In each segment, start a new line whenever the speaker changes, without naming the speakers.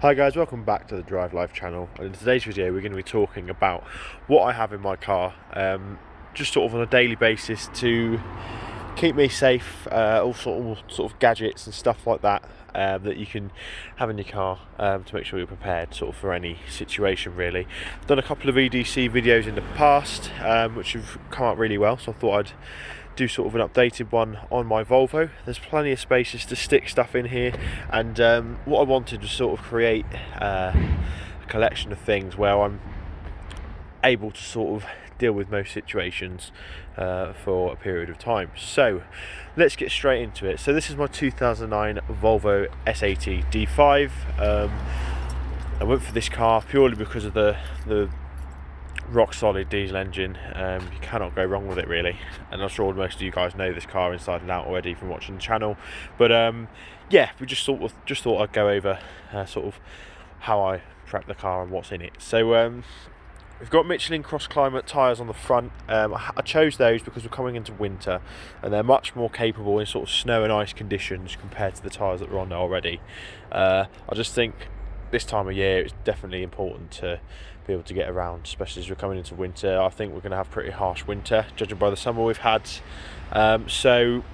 Hi guys, welcome back to the Drive Life channel, and in today's video we're going to be talking about what I have in my car, just sort of on a daily basis to keep me safe, all sort of gadgets and stuff like that that you can have in your car to make sure you're prepared sort of for any situation really. I've done a couple of EDC videos in the past which have come out really well, so I thought I'd do sort of an updated one on my Volvo. There's plenty of spaces to stick stuff in here, and what I wanted was sort of create a collection of things where I'm able to sort of deal with most situations for a period of time. So let's get straight into it. So this is my 2009 Volvo S80 D5. I went for this car purely because of the rock solid diesel engine. You cannot go wrong with it really, and I'm sure most of you guys know this car inside and out already from watching the channel, but yeah, we just thought I'd go over sort of how I prep the car and what's in it. So we've got Michelin cross climate tyres on the front. I chose those because we're coming into winter and they're much more capable in sort of snow and ice conditions compared to the tyres that were on there already. I just think this time of year it's definitely important to be able to get around, especially as we're coming into winter. I think we're going to have pretty harsh winter judging by the summer we've had, so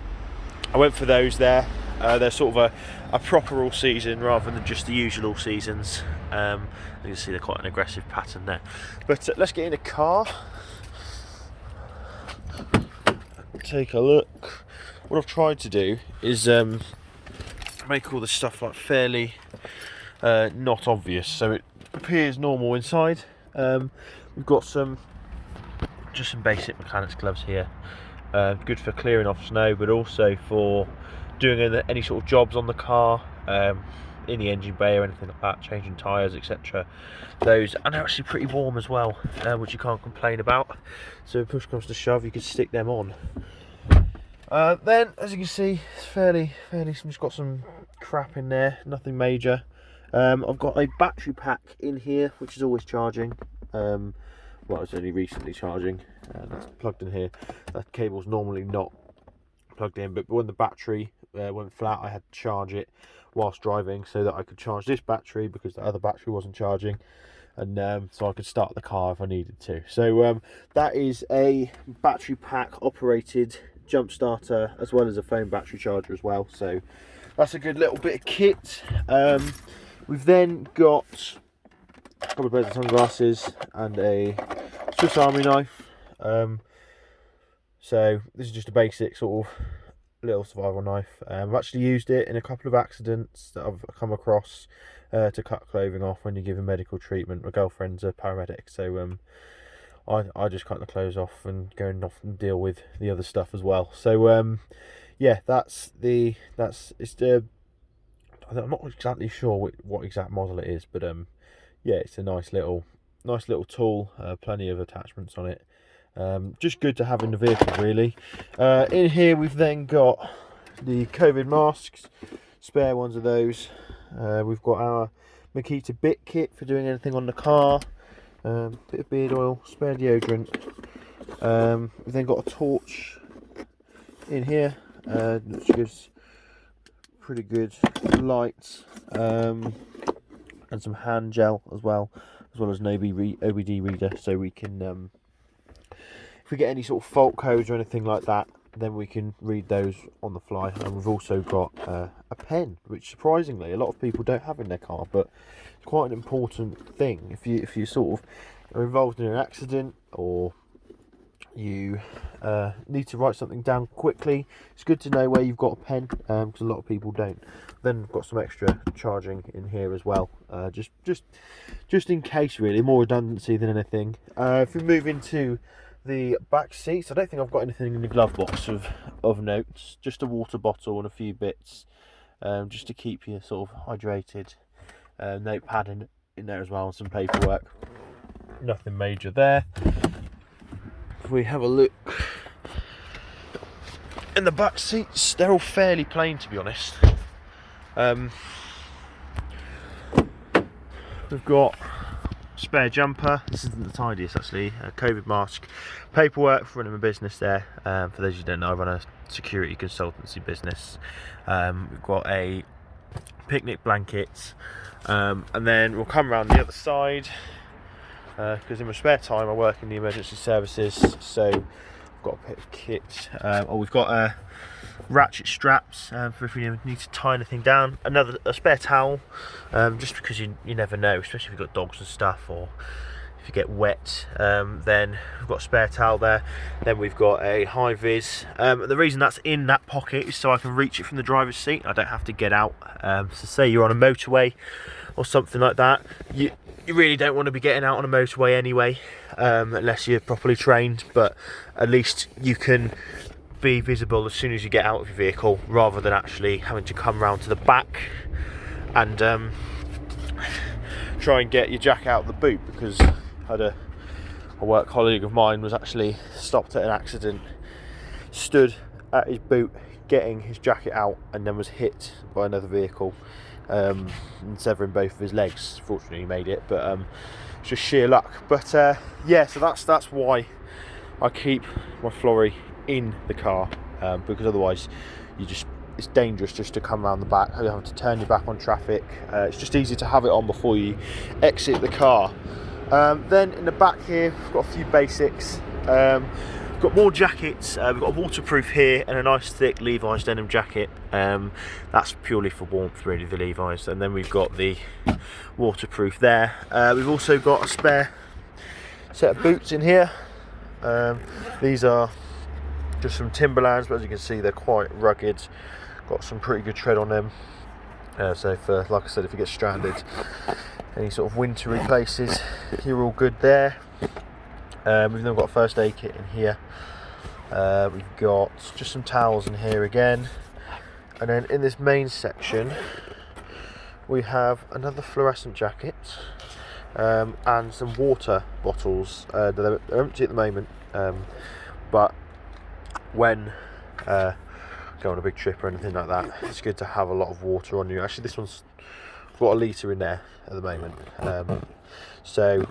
I went for those there. They're sort of a proper all season rather than just the usual all seasons. You can see they're quite an aggressive pattern there, but let's get in the car, take a look. What I've tried to do is make all the stuff like fairly not obvious, so it appears normal inside. We've got just some basic mechanics gloves here, good for clearing off snow, but also for doing any sort of jobs on the car, in the engine bay or anything like that, changing tyres, etc. Those, and they're actually pretty warm as well, which you can't complain about. So if push comes to shove, you can stick them on. Then, as you can see, it's fairly. Just got some crap in there, nothing major. I've got a battery pack in here, which is always charging. Well, it's only recently charging. That's plugged in here. That cable's normally not plugged in, but when the battery went flat, I had to charge it whilst driving so that I could charge this battery because the other battery wasn't charging, and so I could start the car if I needed to. So that is a battery pack operated jump starter as well as a phone battery charger as well. So that's a good little bit of kit. We've then got a couple of pairs of sunglasses and a Swiss Army knife. So this is just a basic sort of little survival knife. I've actually used it in a couple of accidents that I've come across to cut clothing off when you're giving medical treatment. My girlfriend's a paramedic, so I just cut the clothes off and go off and deal with the other stuff as well. So yeah, I'm not exactly sure what exact model it is, but yeah, it's a nice little tool. Plenty of attachments on it. Just good to have in the vehicle really. In here we've then got the COVID masks, spare ones of those. We've got our Makita bit kit for doing anything on the car. Bit of beard oil, spare deodorant. We've then got a torch in here, which gives pretty good light, and some hand gel as well as an OBD reader, so we can if we get any sort of fault codes or anything like that, then we can read those on the fly. And we've also got a pen, which surprisingly a lot of people don't have in their car, but it's quite an important thing if you sort of are involved in an accident or you need to write something down quickly. It's good to know where you've got a pen, because a lot of people don't. Then we've got some extra charging in here as well, just in case really, more redundancy than anything. If we move into the back seats, I don't think I've got anything in the glove box of notes, just a water bottle and a few bits, just to keep you sort of hydrated. Notepad in there as well, and some paperwork. Nothing major there. If we have a look in the back seats, they're all fairly plain, to be honest. We've got spare jumper. This isn't the tidiest actually. A COVID mask, paperwork for running my business there. For those who don't know, I run a security consultancy business. We've got a picnic blankets, and then we'll come around the other side, because in my spare time I work in the emergency services, so I've got a bit of kit. We've got ratchet straps for if we need to tie anything down, a spare towel, just because you never know, especially if you've got dogs and stuff, or if you get wet. Then we've got a spare towel there. Then we've got a high vis. The reason that's in that pocket is so I can reach it from the driver's seat. I don't have to get out. So say you're on a motorway or something like that, you really don't want to be getting out on a motorway anyway, unless you're properly trained, but at least you can be visible as soon as you get out of your vehicle, rather than actually having to come round to the back and try and get your jacket out of the boot, because I had a work colleague of mine was actually stopped at an accident, stood at his boot getting his jacket out, and then was hit by another vehicle, and severing both of his legs. Fortunately he made it, but it's just sheer luck. But yeah, so that's why I keep my Flory in the car, because otherwise it's dangerous just to come around the back. You have to turn your back on traffic. It's just easy to have it on before you exit the car. Then in the back here, we've got a few basics. We've got more jackets. We've got a waterproof here and a nice thick Levi's denim jacket. That's purely for warmth, really, the Levi's. And then we've got the waterproof there. We've also got a spare set of boots in here. These are just some Timberlands, but as you can see, they're quite rugged. Got some pretty good tread on them. So for, like I said, if you get stranded, any sort of wintry places, you're all good there. We've then got a first aid kit in here. We've got just some towels in here again. And then in this main section, we have another fluorescent jacket, and some water bottles. They're empty at the moment, but when go on a big trip or anything like that, it's good to have a lot of water on you. Actually, this one's got a litre in there at the moment, so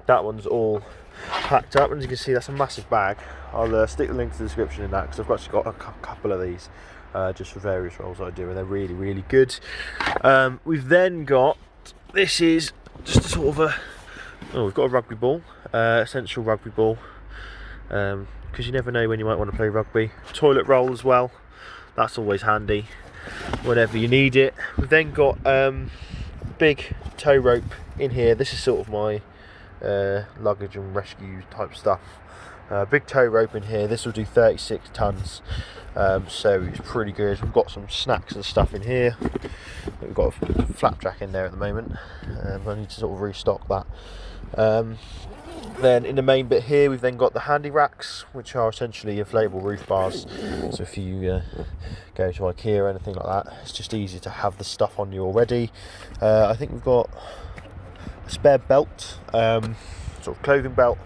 that one's all packed up, and as you can see, that's a massive bag. I'll stick the link to the description in that, because I've actually got a couple of these just for various roles that I do, and they're really, really good. We've then got, this is just a sort of we've got a rugby ball, essential rugby ball, because you never know when you might want to play rugby. Toilet roll as well, that's always handy whenever you need it. We've then got big tow rope in here. This is sort of my luggage and rescue type stuff. Big tow rope in here. This will do 36 tons, so it's pretty good. We've got some snacks and stuff in here. We've got a flapjack in there at the moment. I need to sort of restock that. Then in the main bit here, we've then got the handy racks, which are essentially inflatable roof bars. So if you go to IKEA or anything like that, it's just easy to have the stuff on you already. I think we've got a spare belt, sort of clothing belt,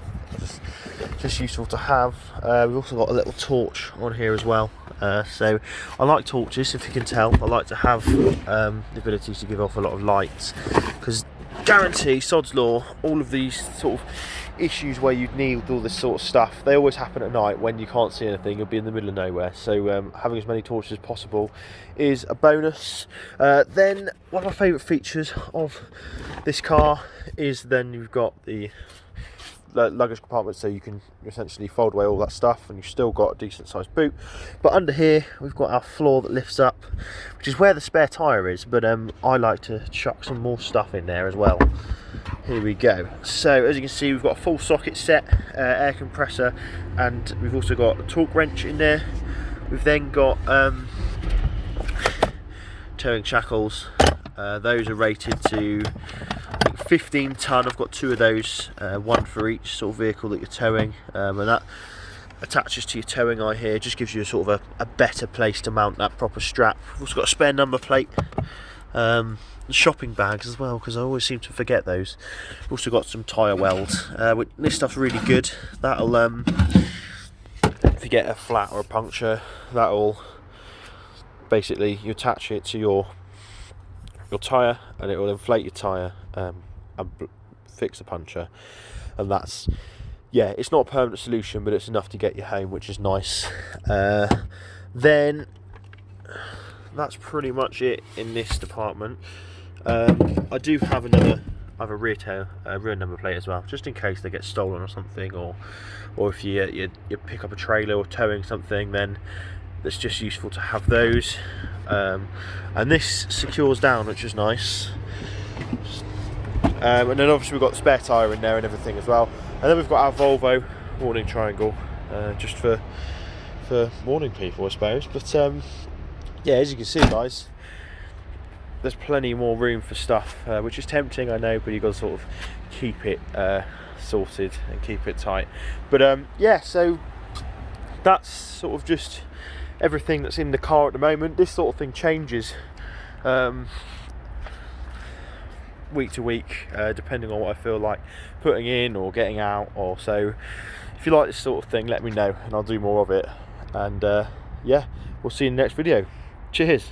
just useful to have. We've also got a little torch on here as well. So I like torches, if you can tell. I like to have the ability to give off a lot of light, because guarantee, sod's law, all of these sort of issues where you'd need all this sort of stuff, they always happen at night when you can't see anything. You'll be in the middle of nowhere, so having as many torches as possible is a bonus. Then one of my favourite features of this car is then you've got the luggage compartment, so you can essentially fold away all that stuff and you've still got a decent sized boot. But under here we've got our floor that lifts up, which is where the spare tyre is, but I like to chuck some more stuff in there as well. Here we go. So as you can see, we've got a full socket set, air compressor, and we've also got a torque wrench in there. We've then got towing shackles. Those are rated to 15 tonne. I've got two of those, one for each sort of vehicle that you're towing, and that attaches to your towing eye here. Just gives you a sort of a better place to mount that proper strap. We've also got a spare number plate, shopping bags as well, because I always seem to forget those. We've also got some tyre welds. This stuff's really good. That'll if you get a flat or a puncture, that'll basically, you attach it to your tyre and it will inflate your tyre and fix the puncture. And that's, yeah, it's not a permanent solution, but it's enough to get you home, which is nice. Then that's pretty much it in this department. I do have a rear number plate as well, just in case they get stolen or something, or if you pick up a trailer or towing something, then it's just useful to have those. And this secures down, which is nice. And then obviously we've got the spare tyre in there and everything as well. And then we've got our Volvo warning triangle, just for warning people, I suppose. But yeah, as you can see, guys, there's plenty more room for stuff, which is tempting, I know, but you've got to sort of keep it sorted and keep it tight. But yeah, so that's sort of just everything that's in the car at the moment. This sort of thing changes week to week, depending on what I feel like putting in or getting out. Or so, if you like this sort of thing, let me know and I'll do more of it. And yeah, we'll see you in the next video. Cheers.